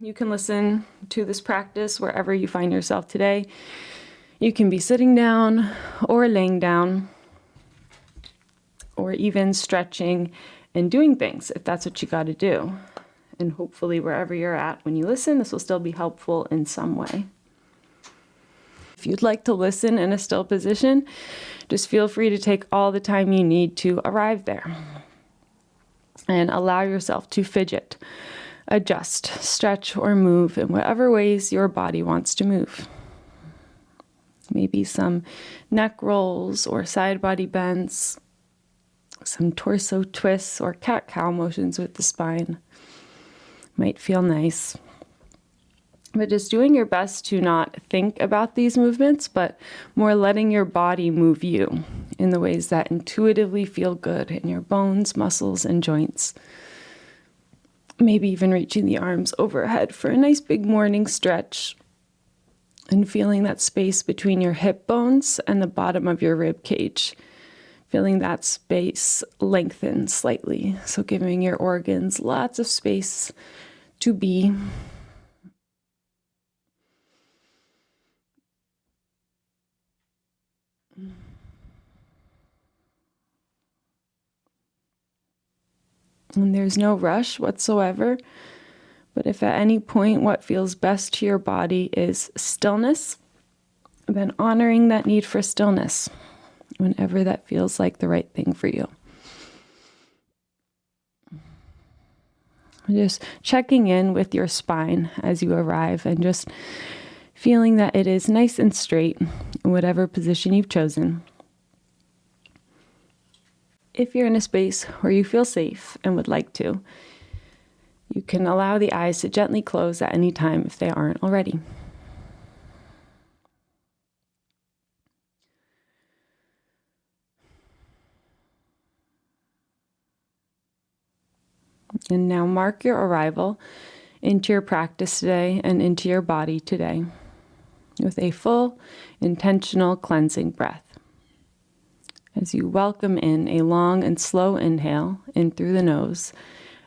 You can listen to this practice wherever you find yourself today. You can be sitting down or laying down, or even stretching and doing things if that's what you got to do. And hopefully wherever you're at when you listen, this will still be helpful in some way. If you'd like to listen in a still position, just feel free to take all the time you need to arrive there. And allow yourself to fidget, adjust, stretch, or move in whatever ways your body wants to move. Maybe some neck rolls or side body bends, some torso twists or cat-cow motions with the spine. Might feel nice. But just doing your best to not think about these movements, but more letting your body move you in the ways that intuitively feel good in your bones, muscles, and joints. Maybe even reaching the arms overhead for a nice big morning stretch and feeling that space between your hip bones and the bottom of your rib cage. Feeling that space lengthen slightly. So giving your organs lots of space to be. And there's no rush whatsoever. But if at any point what feels best to your body is stillness, then honoring that need for stillness whenever that feels like the right thing for you. Just checking in with your spine as you arrive and just feeling that it is nice and straight in whatever position you've chosen. If you're in a space where you feel safe and would like to, you can allow the eyes to gently close at any time if they aren't already. And now mark your arrival into your practice today and into your body today with a full, intentional cleansing breath. As you welcome in a long and slow inhale in through the nose,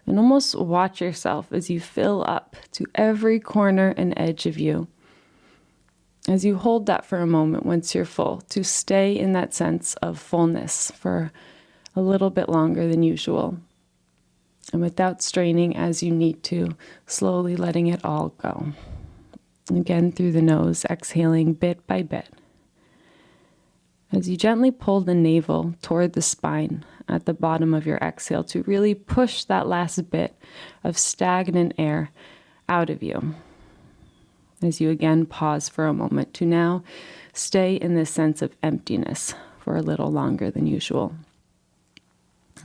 and almost watch yourself as you fill up to every corner and edge of you. As you hold that for a moment once you're full, to stay in that sense of fullness for a little bit longer than usual. And without straining as you need to, slowly letting it all go. Again, through the nose, exhaling bit by bit. As you gently pull the navel toward the spine at the bottom of your exhale to really push that last bit of stagnant air out of you. As you again pause for a moment to now stay in this sense of emptiness for a little longer than usual.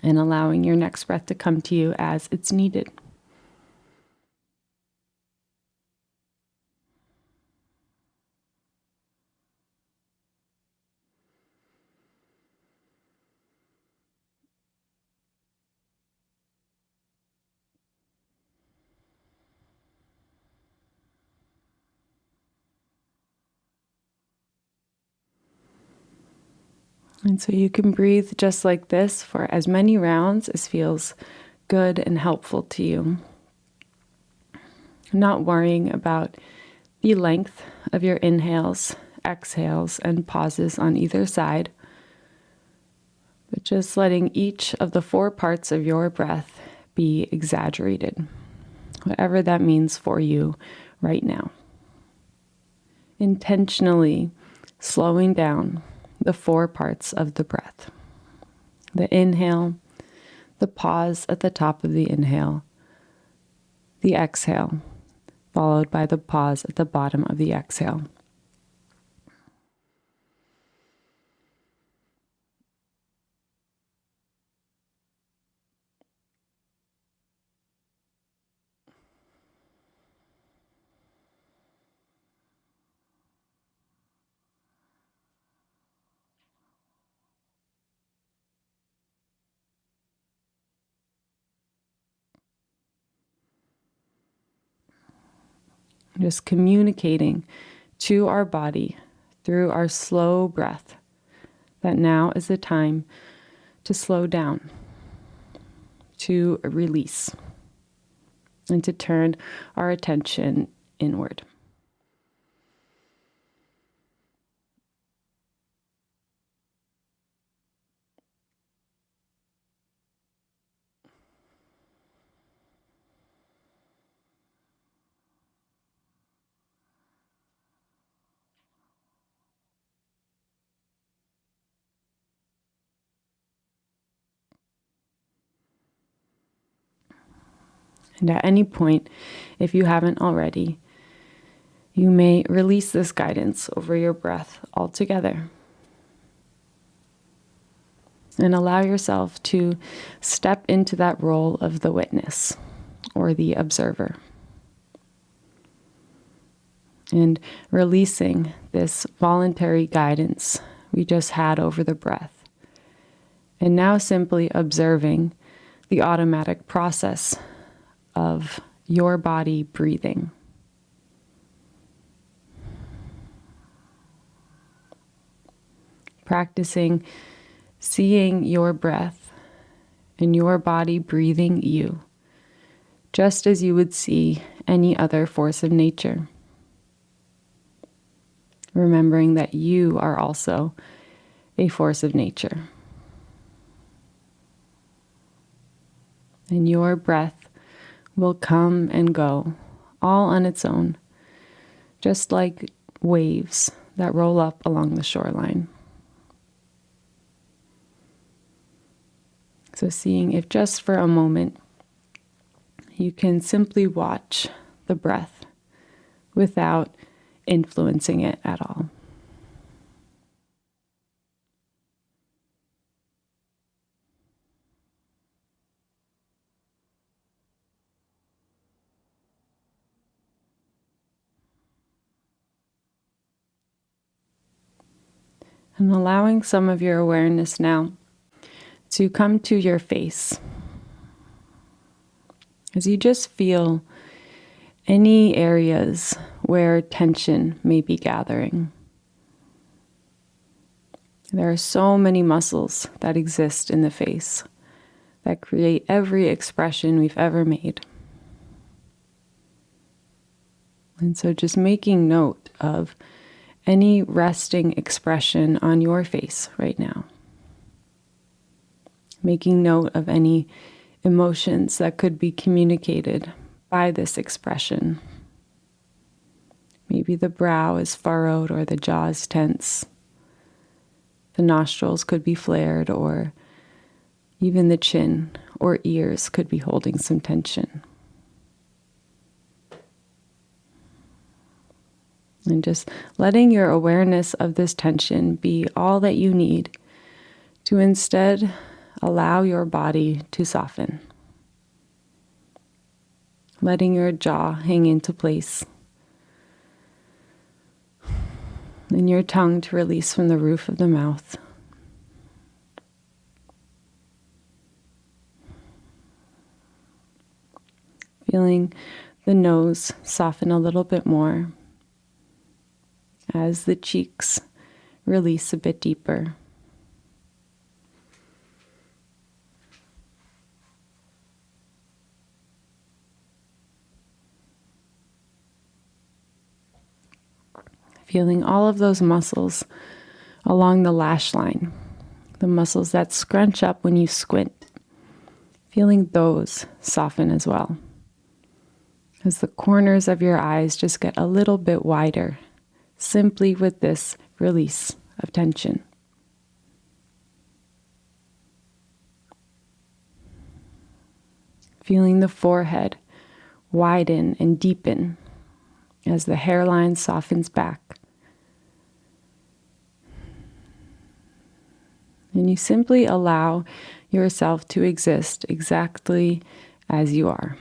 And allowing your next breath to come to you as it's needed. And so you can breathe just like this for as many rounds as feels good and helpful to you. Not worrying about the length of your inhales, exhales, and pauses on either side, but just letting each of the 4 parts of your breath be exaggerated, whatever that means for you right now. Intentionally slowing down the 4 parts of the breath. The inhale, the pause at the top of the inhale, the exhale, followed by the pause at the bottom of the exhale. Just communicating to our body through our slow breath that now is the time to slow down, to release, and to turn our attention inward. And at any point, if you haven't already, you may release this guidance over your breath altogether and allow yourself to step into that role of the witness or the observer. And releasing this voluntary guidance we just had over the breath. And now simply observing the automatic process of your body breathing. Practicing seeing your breath and your body breathing you, just as you would see any other force of nature. Remembering that you are also a force of nature. And your breath will come and go all on its own, just like waves that roll up along the shoreline. So seeing if just for a moment you can simply watch the breath without influencing it at all. And allowing some of your awareness now to come to your face as you just feel any areas where tension may be gathering. There are so many muscles that exist in the face that create every expression we've ever made. And so just making note of any resting expression on your face right now. Making note of any emotions that could be communicated by this expression. Maybe the brow is furrowed or the jaw is tense. The nostrils could be flared, or even the chin or ears could be holding some tension. And just letting your awareness of this tension be all that you need to instead allow your body to soften. Letting your jaw hang into place. And your tongue to release from the roof of the mouth. Feeling the nose soften a little bit more as the cheeks release a bit deeper. Feeling all of those muscles along the lash line, the muscles that scrunch up when you squint. Feeling those soften as well, as the corners of your eyes just get a little bit wider, simply with this release of tension. Feeling the forehead widen and deepen as the hairline softens back. And you simply allow yourself to exist exactly as you are.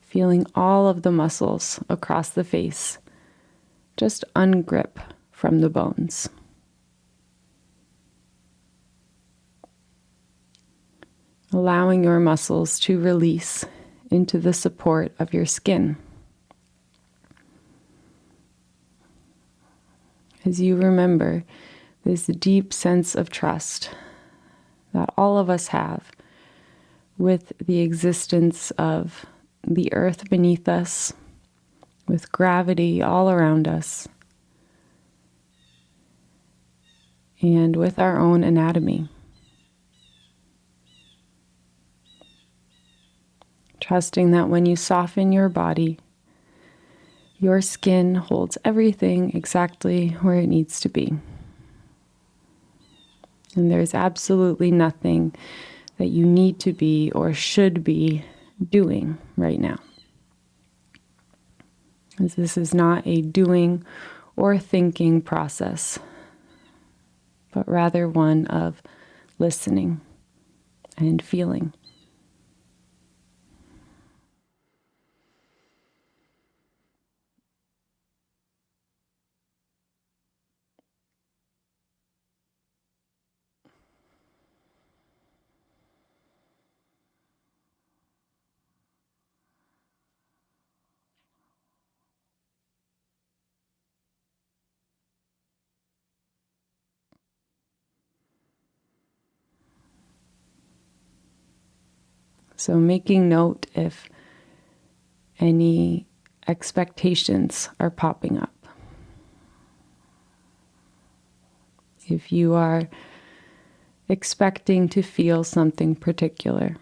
Feeling all of the muscles across the face just ungrip from the bones. Allowing your muscles to release into the support of your skin. As you remember this deep sense of trust that all of us have with the existence of the earth beneath us, with gravity all around us, and with our own anatomy. Trusting that when you soften your body, your skin holds everything exactly where it needs to be. And there's absolutely nothing that you need to be or should be doing right now. As this is not a doing or thinking process, but rather one of listening and feeling. So making note if any expectations are popping up. If you are expecting to feel something particular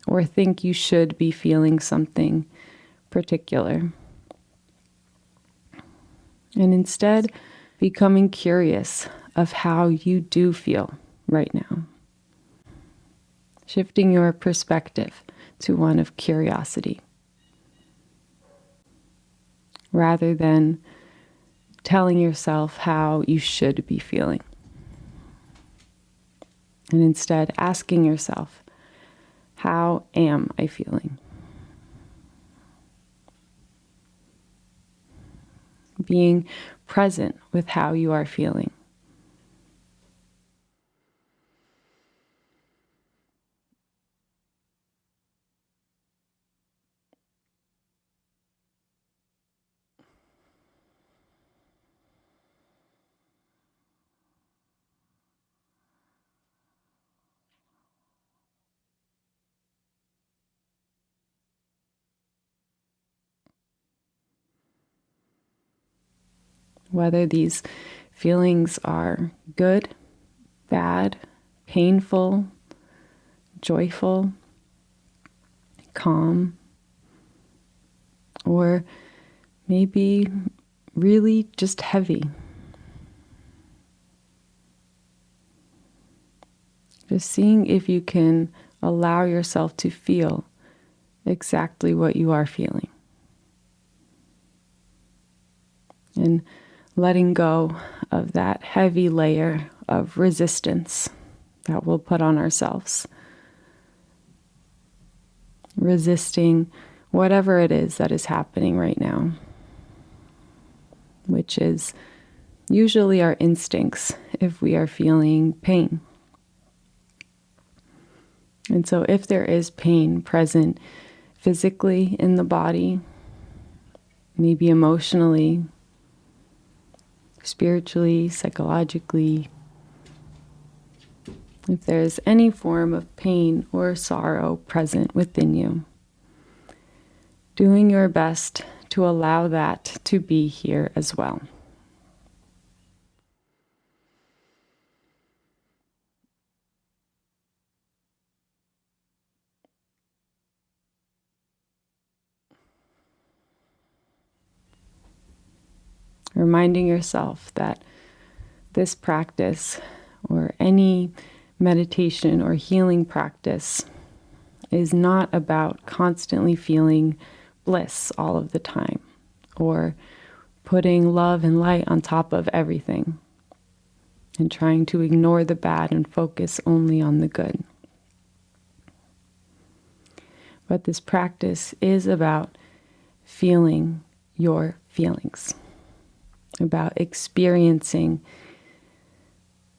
or think you should be feeling something particular. And instead, becoming curious of how you do feel right now. Shifting your perspective to one of curiosity, rather than telling yourself how you should be feeling. And instead asking yourself, how am I feeling? Being present with how you are feeling. Whether these feelings are good, bad, painful, joyful, calm, or maybe really just heavy. Just seeing if you can allow yourself to feel exactly what you are feeling. And letting go of that heavy layer of resistance that we'll put on ourselves. Resisting whatever it is that is happening right now, which is usually our instincts if we are feeling pain. And so if there is pain present physically in the body, maybe emotionally, spiritually, psychologically, if there's any form of pain or sorrow present within you, doing your best to allow that to be here as well. Reminding yourself that this practice or any meditation or healing practice is not about constantly feeling bliss all of the time or putting love and light on top of everything and trying to ignore the bad and focus only on the good. But this practice is about feeling your feelings, about experiencing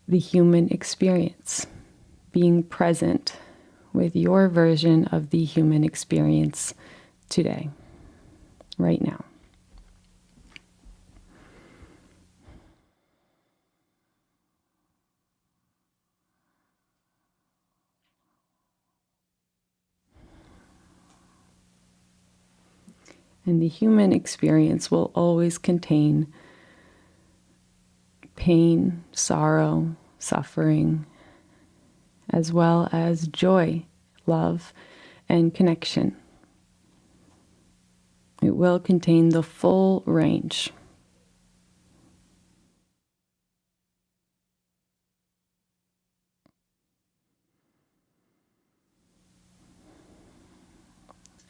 the human experience, being present with your version of the human experience today, right now. And the human experience will always contain pain, sorrow, suffering, as well as joy, love, and connection. It will contain the full range.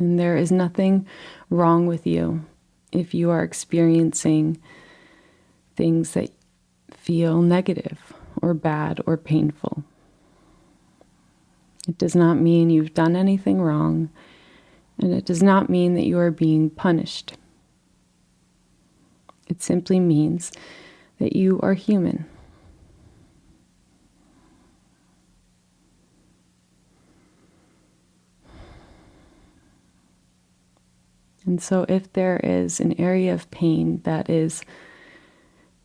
And there is nothing wrong with you if you are experiencing things that feel negative or bad or painful. It does not mean you've done anything wrong, and it does not mean that you are being punished. It simply means that you are human. And so if there is an area of pain that is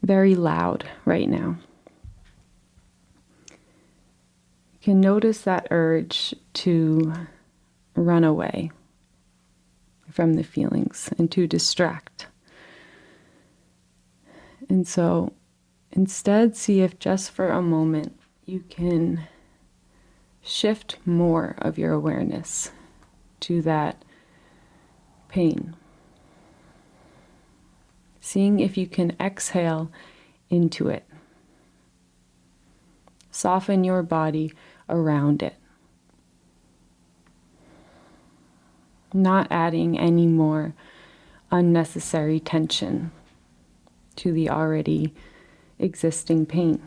very loud right now, you can notice that urge to run away from the feelings and to distract. And so instead, see if just for a moment you can shift more of your awareness to that pain. Seeing if you can exhale into it. Soften your body around it. Not adding any more unnecessary tension to the already existing pain.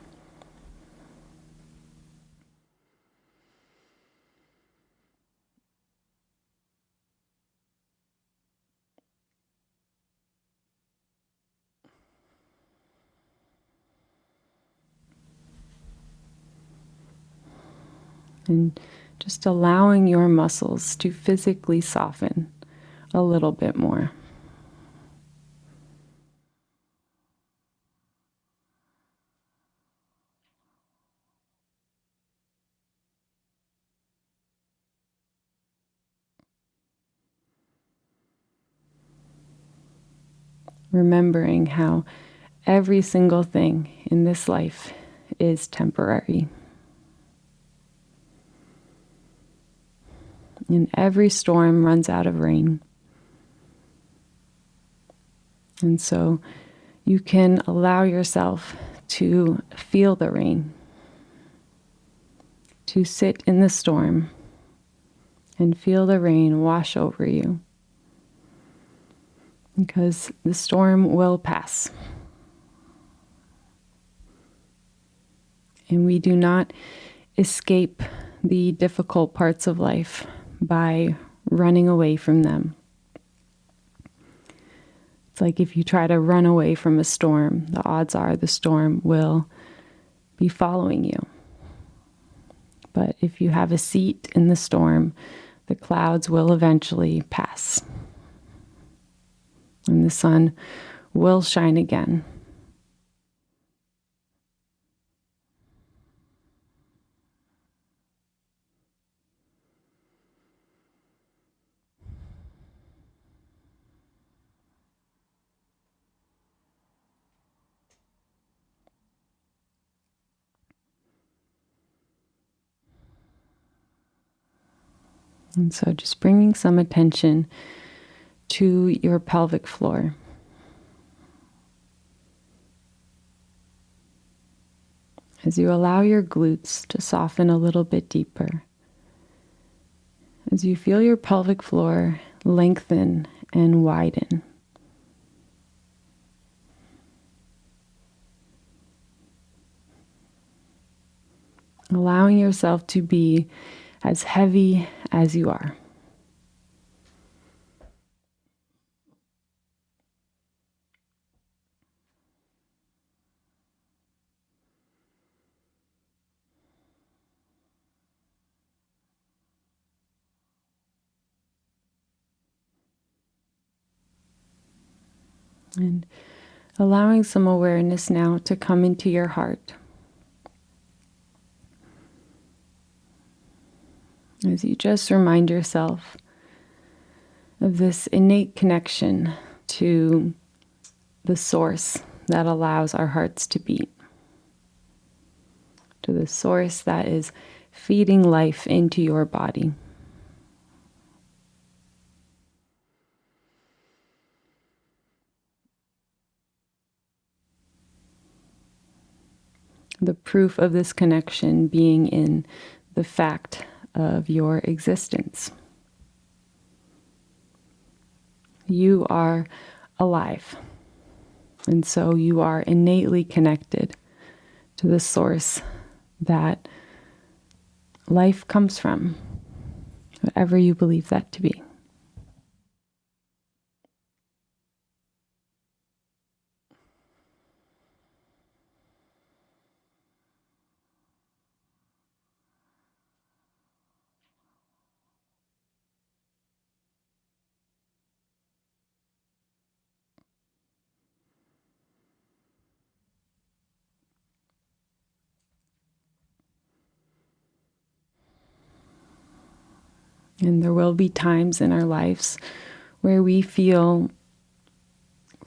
And just allowing your muscles to physically soften a little bit more. Remembering how every single thing in this life is temporary. And every storm runs out of rain. And so you can allow yourself to feel the rain, to sit in the storm and feel the rain wash over you. Because the storm will pass. And we do not escape the difficult parts of life by running away from them. It's like if you try to run away from a storm, the odds are the storm will be following you. But if you have a seat in the storm, the clouds will eventually pass. And the sun will shine again. And so just bringing some attention to your pelvic floor. As you allow your glutes to soften a little bit deeper. As you feel your pelvic floor lengthen and widen. Allowing yourself to be as heavy as you are. And allowing some awareness now to come into your heart. As you just remind yourself of this innate connection to the source that allows our hearts to beat, to the source that is feeding life into your body. The proof of this connection being in the fact of your existence. You are alive, and so you are innately connected to the source that life comes from, whatever you believe that to be. And there will be times in our lives where we feel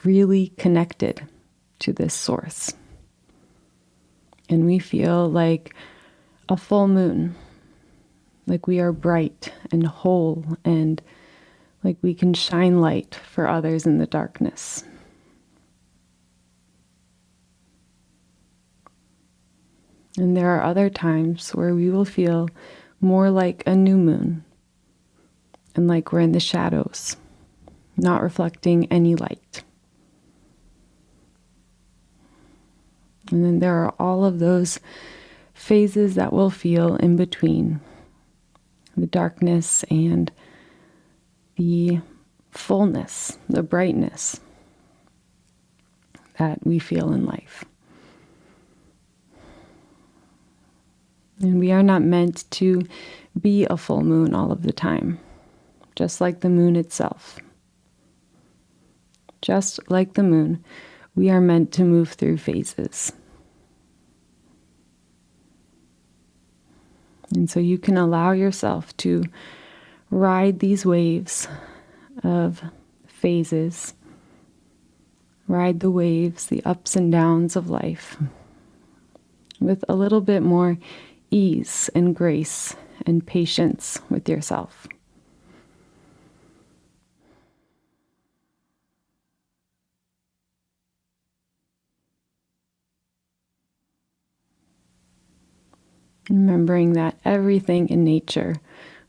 really connected to this source. And we feel like a full moon, like we are bright and whole and like we can shine light for others in the darkness. And there are other times where we will feel more like a new moon and like we're in the shadows, not reflecting any light. And then there are all of those phases that we'll feel in between the darkness and the fullness, the brightness that we feel in life. And we are not meant to be a full moon all of the time, just like the moon itself. Just like the moon, we are meant to move through phases. And so you can allow yourself to ride these waves of phases, ride the waves, the ups and downs of life with a little bit more ease and grace and patience with yourself. Remembering that everything in nature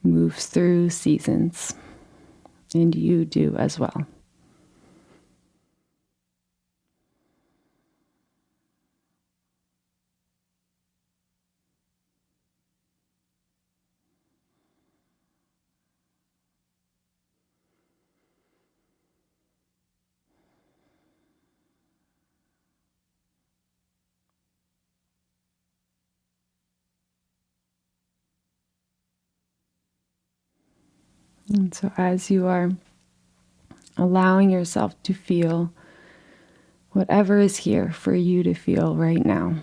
moves through seasons, and you do as well. And so as you are allowing yourself to feel whatever is here for you to feel right now,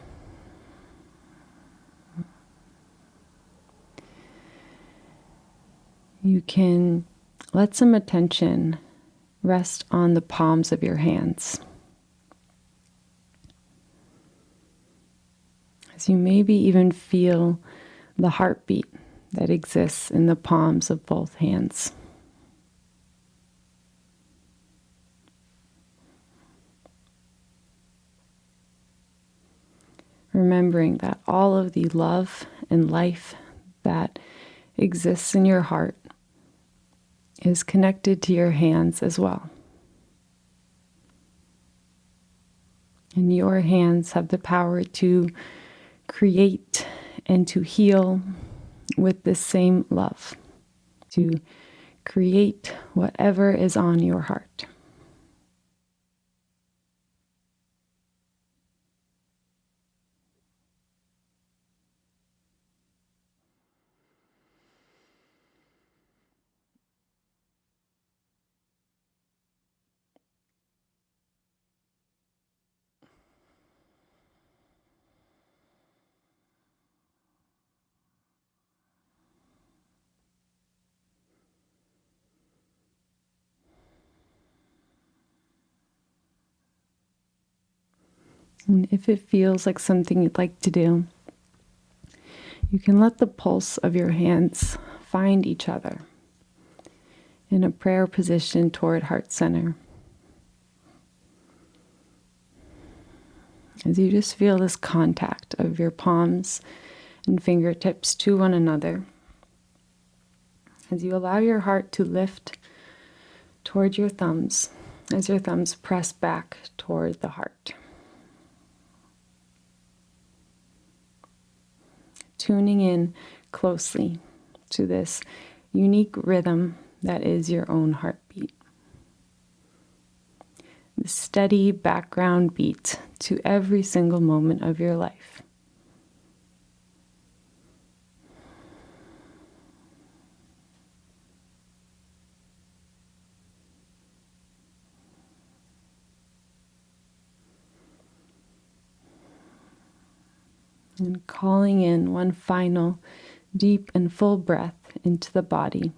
you can let some attention rest on the palms of your hands. As you maybe even feel the heartbeat that exists in the palms of both hands. Remembering that all of the love and life that exists in your heart is connected to your hands as well. And your hands have the power to create and to heal with this same love, to create whatever is on your heart. And if it feels like something you'd like to do, you can let the pulse of your hands find each other in a prayer position toward heart center. As you just feel this contact of your palms and fingertips to one another, as you allow your heart to lift toward your thumbs, as your thumbs press back toward the heart. Tuning in closely to this unique rhythm that is your own heartbeat. The steady background beat to every single moment of your life. And calling in one final deep and full breath into the body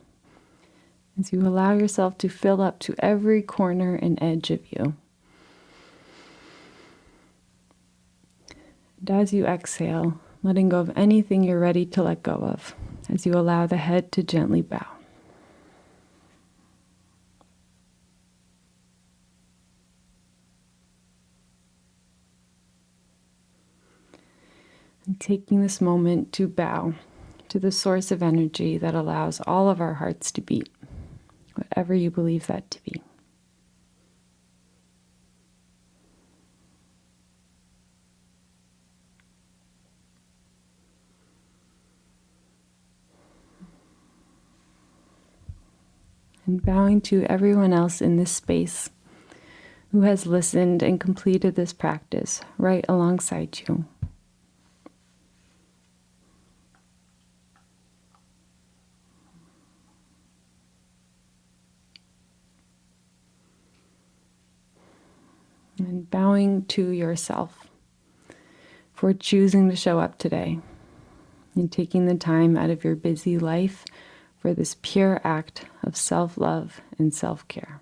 as you allow yourself to fill up to every corner and edge of you. And as you exhale, letting go of anything you're ready to let go of, as you allow the head to gently bow. And taking this moment to bow to the source of energy that allows all of our hearts to beat, whatever you believe that to be. And bowing to everyone else in this space who has listened and completed this practice right alongside you. And bowing to yourself for choosing to show up today and taking the time out of your busy life for this pure act of self-love and self-care.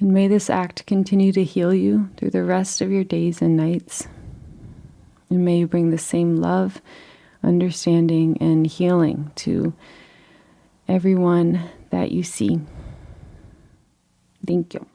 And may this act continue to heal you through the rest of your days and nights. And may you bring the same love, understanding, and healing to everyone that you see. Thank you.